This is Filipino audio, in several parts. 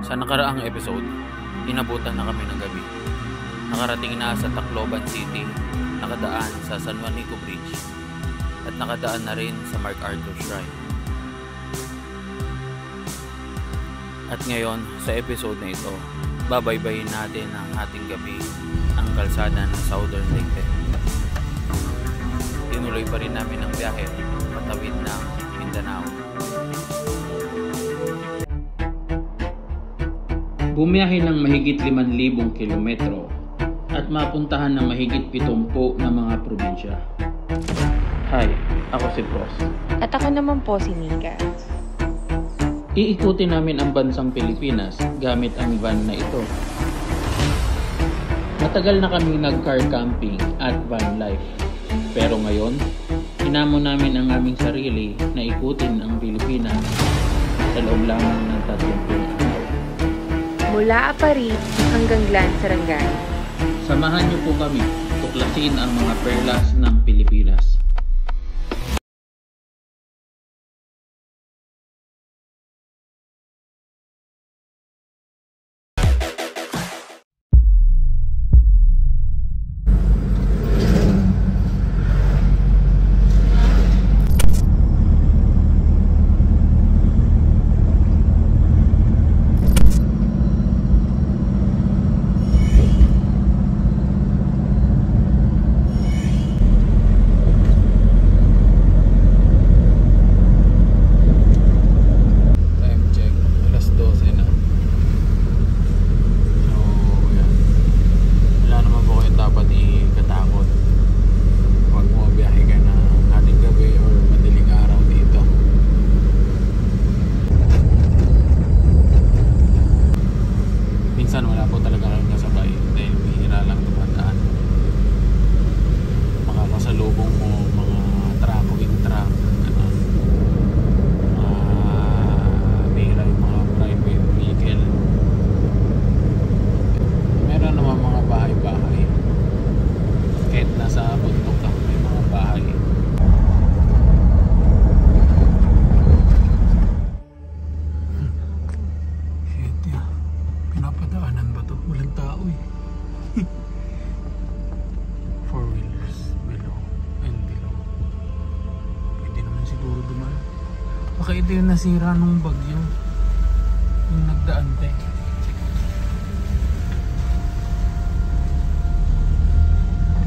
Sa nakaraang episode, inabutan na kami ng gabi. Nakarating na sa Tacloban City, nakadaan sa San Juanico Bridge, at nakadaan na rin sa MacArthur Shrine. At ngayon, sa episode na ito, babaybayin natin ang ating gabi ang kalsada ng Southern Leyte. Tinuloy pa rin namin ang biyahe patawid ng Mindanao. Bumiyahe ng mahigit 5,000 kilometro at mapuntahan ng mahigit 70 na mga probinsya. Hi, ako si Pros. At ako naman po si Nika. Iikutin namin ang bansang Pilipinas gamit ang van na ito. Matagal na kaming nag-car camping at van life. Pero ngayon, hinamon namin ang aming sarili na ikutin ang Pilipinas sa loob lamang ng 30 araw. Mula Aparit hanggang Glan Sarangani. Samahan niyo po kami tuklasin ang mga perlas ng Pilipinas. Wala po talaga kayong kasabay dahil bihira lang dumadaan. Makakasalubong mo mga trucking truck, bihira yung mga private vehicle. Meron naman mga bahay-bahay, kahit nasa bundok lang may mga bahay. Pinapadaanan ba to? Walang tao eh. 4-wheelers below and below. Pwede naman siguro dumaan. Baka ito yung nasira nung bagyo, yung nagdaan te.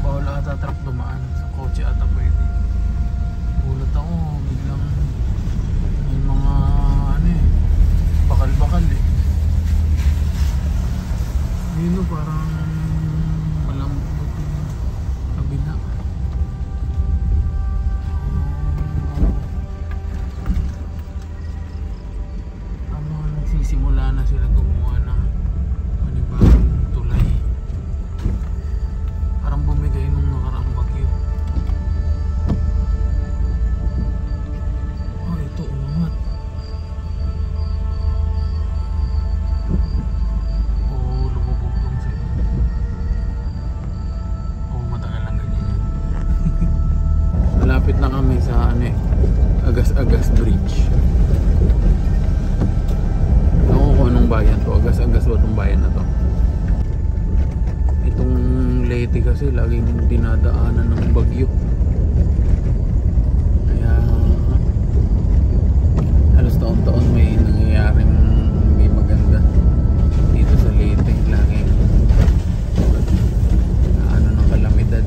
Bawal ata truck dumaan. Sa kotse ata pwede. Gulat ako, biglang may mga bakal-bakal eh. Dito parang malambot yung kabila. Ang mga nagsisimula na sila gumawa ng panibagong tulay. Parang bumigay nung nakaraang bagyo. Oh, ito umangat. Malapit na kami sa Agas-Agas Bridge. Ako kung anong bayan to. Agas-Agas ba itong bayan na to? Itong Leyte kasi laging dinadaanan ng bagyo. Kaya halos taon-taon may nangyayaring hindi maganda dito sa Leyte. Laging ng kalamidad.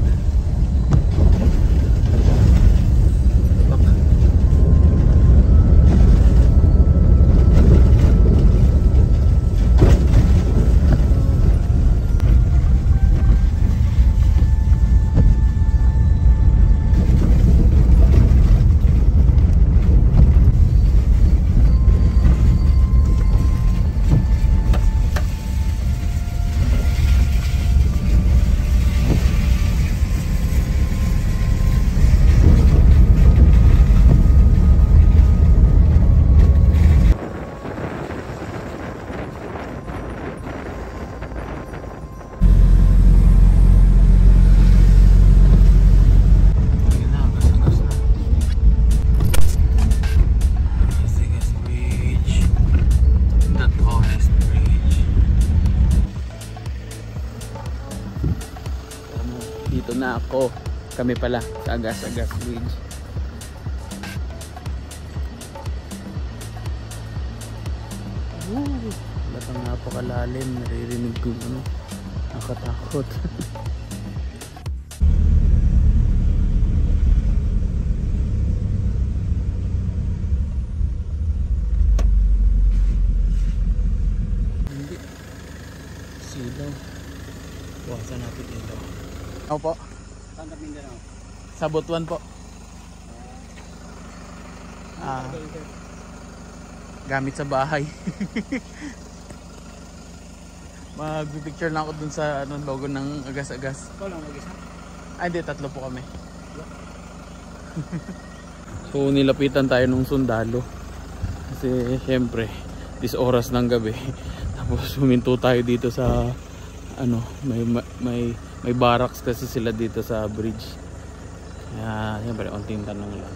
Nandito na ako. Kami pala sa Agas-Agas Bridge. Batang napakalalim. Naririnig ko ano. Nakatakot. Hindi. Silaw. Buwasan natin ilaw. Ako po. Sa Butuan po. Gamit sa bahay. Mag-picture lang ako dun sa logo ng Agas-Agas. Ikaw lang mag-isa? Ay, hindi. 3 po kami. So, nilapitan tayo nung sundalo. Kasi, syempre, 10 oras ng gabi. Tapos, huminto tayo dito sa, may barracks kasi sila dito sa bridge. Kaya, syempre, unting tanong lang.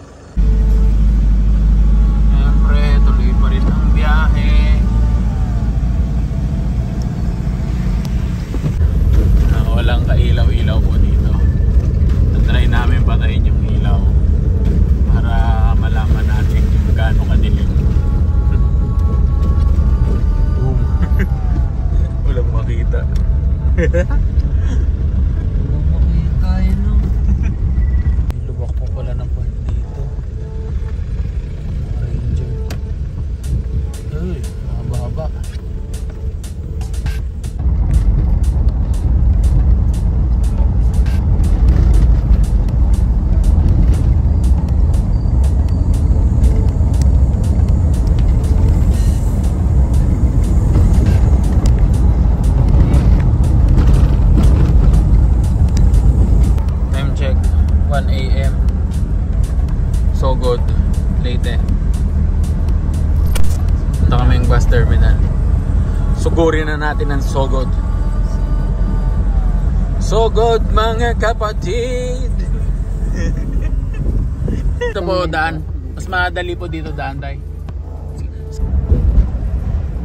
Syempre, tuloy pa rin ang biyahe. Walang kailaw-ilaw po dito. Try namin patayin yung ilaw para malaman natin kung gaano kadilim. Walang makita. Walang makita yun, no? Lubak po pala ng part dito. Ranger. Uy, mahaba-haba. Sogod, Leyte. Punta kami yung bus terminal. Sugurin na natin ang Sogod. Sogod mga kapatid. Ito po daan. Mas madali po dito daan tayo.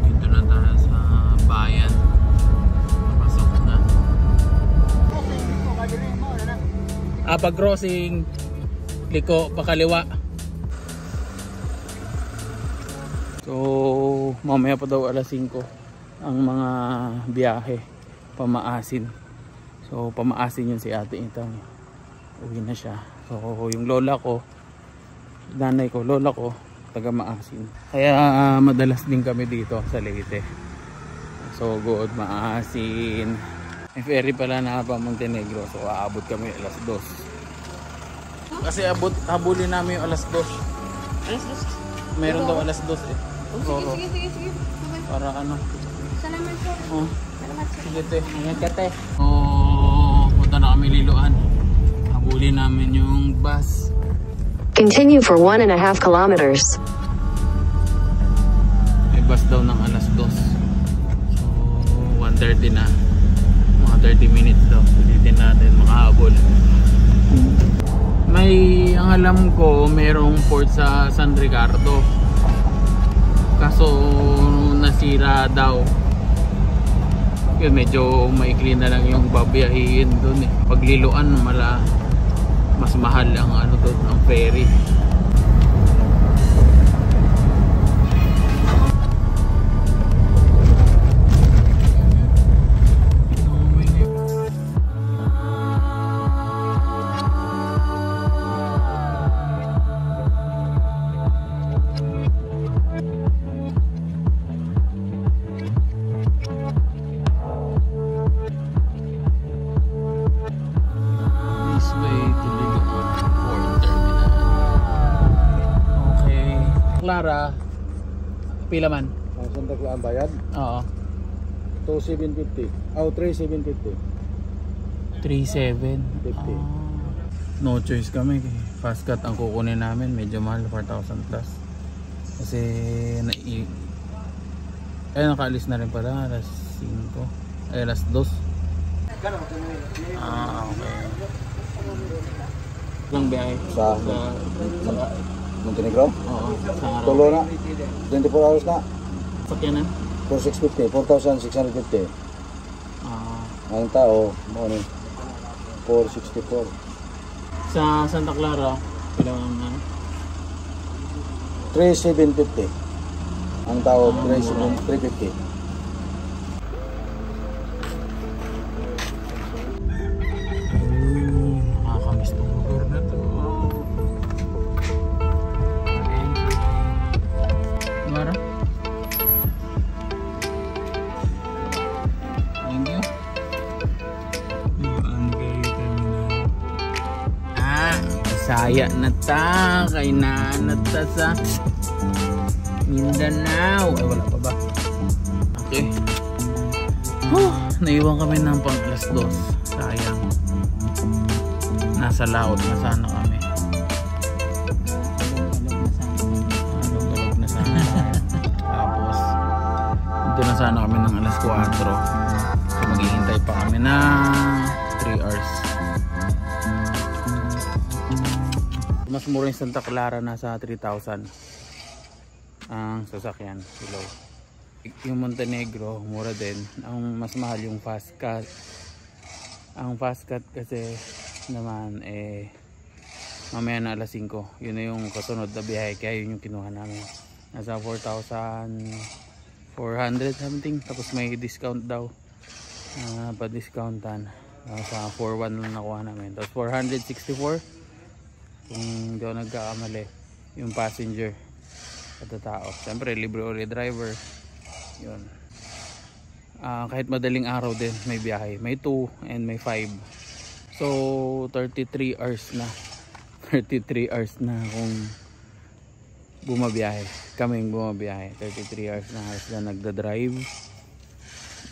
Dito na tayo sa bayan. Papasok na. Pag crossing liko pakaliwa. So mamaya pa daw alas 5 ang mga biyahe pamaasin. So pamaasin yun si ate Itang. Uwi na siya. So yung lola ko, nanay ko, lola ko taga Maasin. Kaya madalas din kami dito sa Leyte. So good, Maasin. May ferry pala na pa Montenegro. So aabot kami alas 2. Kasi habulin namin yung alas 2. Alas 2? Meron daw alas 2 eh. Oh, sige. Para ano. Salamat po. Oh. Salamat po. Sige te. Ingat ka te. Punta na kami Liloan. Habulin namin yung bus. Continue for 1.5 kilometers. May bus daw ng alas 2. So 1:30 na. Mga 30 minutes daw. Pilitin natin makahabol. Ang alam ko merong port sa San Ricardo, kaso nasira daw. Yun, medyo maikli na lang yung babiyahin doon eh. Pag Liloan mas mahal ang doon, ang ferry. Clara, pila man? Ang Santa Clara ang bayad? Oo. 2,750. Oh, 3,750. 3,750. 50. No choice kami. Fast cut ang kukunin namin. Medyo mahal, 4,000 plus. Kasi nakaalis na rin pala. Alas 5. Ay, alas 2. Okay. Ilang biyahe? Sa Montenegro? Oo. Sa Tulo na. 24 hours na. sakyanan? 4,650. 4,650. Ang tao, morning. 464. Sa Santa Clara, kailangan 3750. Ang tawag 350. Nakakamiss tong lugar na to. Mara? Thank you. Bisaya na ta, kay na ta sa Mindanao. Ay, wala pa ba? Okay. Naiwan kami ng pang alas 2. Sayang. Nasa laot na sana kami. Alog na sana. Tapos, dito na sana kami ng alas 4. So, maghihintay pa kami na 3 hours. Mas mura yung Santa Clara, nasa 3,000 ang sasakyan below. Yung Montenegro mura din. Ang mas mahal yung fast cut. Ang fast cut kasi naman mamaya na alas 5. Yun na yung kasunod na biyahe, kaya yun yung kinuha namin. Nasa 4,400 something, tapos may discount daw, pa-discountan. Nasa 4,100 lang nakuha namin. Tapos 464 kung hindi ako nagkakamali yung passenger at tao. Siyempre libre ulit driver yun. Kahit madaling araw din may biyahe, may 2 and may 5, so 33 hours na 33 hours na kung bumabiyahe, kaming bumabiyahe. 33 hours na nagda-drive.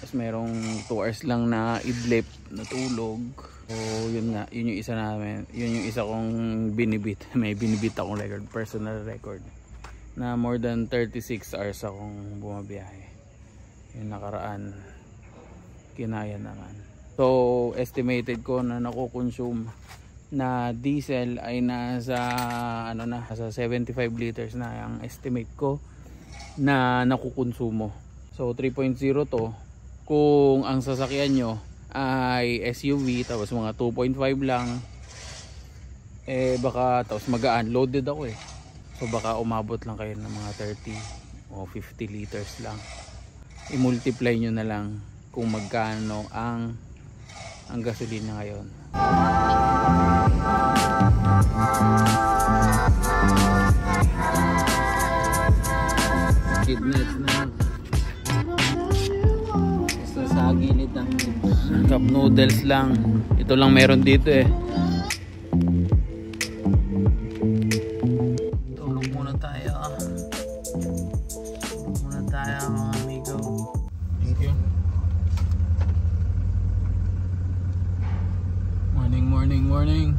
Tapos merong 2 hours lang na idlip na tulog. So yun nga, yun yung isa namin, yun yung isa kong binibit. May binibit akong record, personal record, na more than 36 hours akong bumabiyahe. Yung nakaraan, kinaya naman. So estimated ko na nakukonsume na diesel ay nasa nasa 75 liters na ang estimate ko na nakukonsumo. So 3.0 to. Kung ang sasakyan nyo ay SUV tapos mga 2.5 lang, baka tapos magaan, loaded ako so baka umabot lang kayo ng mga 30 o 50 liters lang. I-multiply nyo na lang kung magkano ang gasolina ngayon. Kidnets na sa gilid ng cup noodles lang. Ito lang meron dito Tulog muna tayo. Tulog muna tayo mga amigo. Thank you. Morning, morning, morning.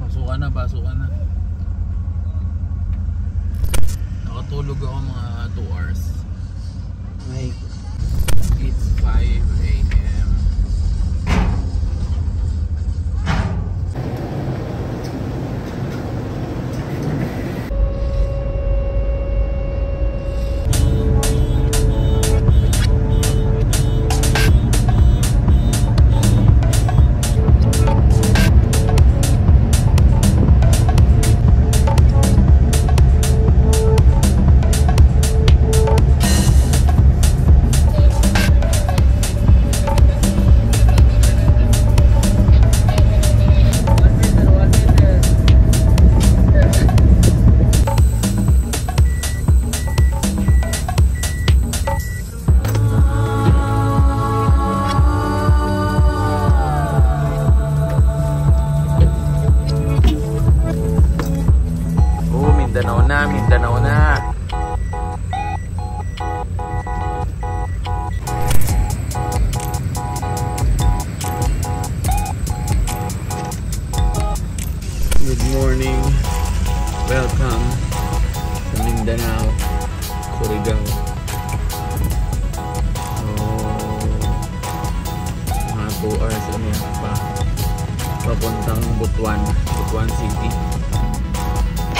Pasukan na. Nakatulog ako mga 2 hours. Like, it's 5 a.m. Mindanao na. Good morning. Welcome to Mindanao, Surigao. Mga 2 hours pa papuntang Butuan City.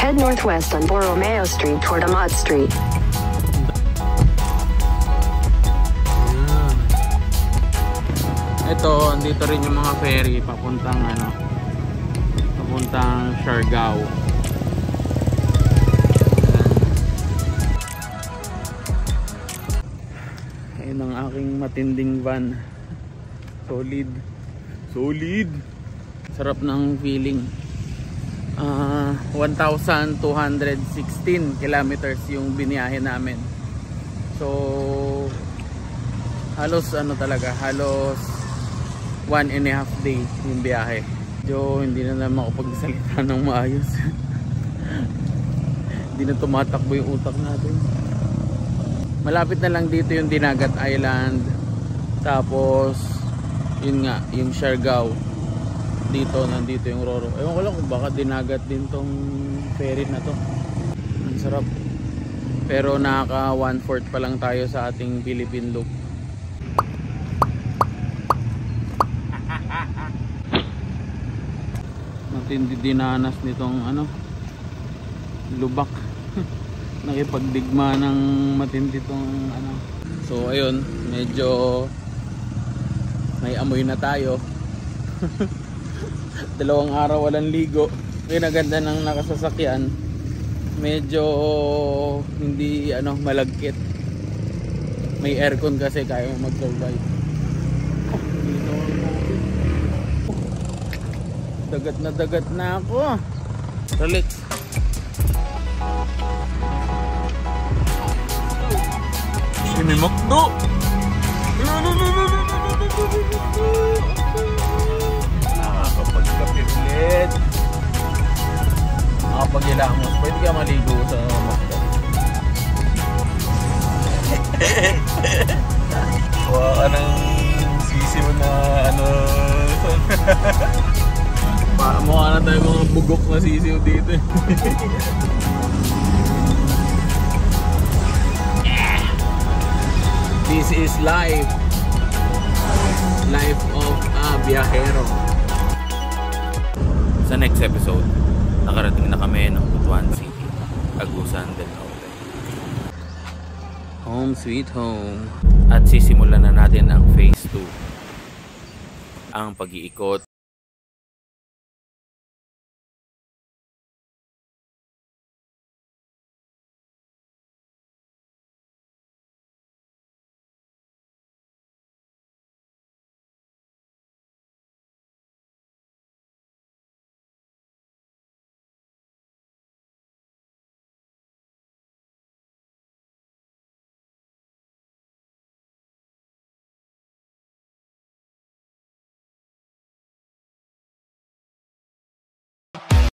Head northwest on Borromeo Street toward Amat Street. Ito andito rin yung mga ferry papuntang papuntang Siargao. Ayun ang aking matinding van. Solid. Sarap ng feeling. 1,216 kilometers yung biniyahe namin. So halos halos 1.5 day yung biyahe. Hindi na naman makapagsalita ng maayos. Hindi na tumatakbo yung utak natin. Malapit na lang dito yung Dinagat Island. Tapos yun nga, yung Siargao. Nandito yung Roro. Ewan ko lang kung baka Dinagat din tong ferry na to. Ang sarap. Pero naka 1/4 pa lang tayo sa ating Philippine Loop. Matindi dinanas nitong lubak. Nakipagdigma ng matindi tong So ayun, medyo may amoy na tayo. 2 araw walang ligo. Kinaganda ng nakasasakyan, medyo hindi malagkit. May aircon kasi kaya mag-survive. Dagat na ako. Ralit. May makdo. Nakakapagkape ulit. Nakapag-ilamos. Pwede ka maligo sa makdo. Kuha ka ng sisiw na mukha na tayo mga bugok na sisiw dito. This is life of a biyahero. Sa next episode, nakarating na kami ng Butuan City, Agusan del Norte. Home sweet home. At sisimulan na natin ang phase 2. Ang pag-iikot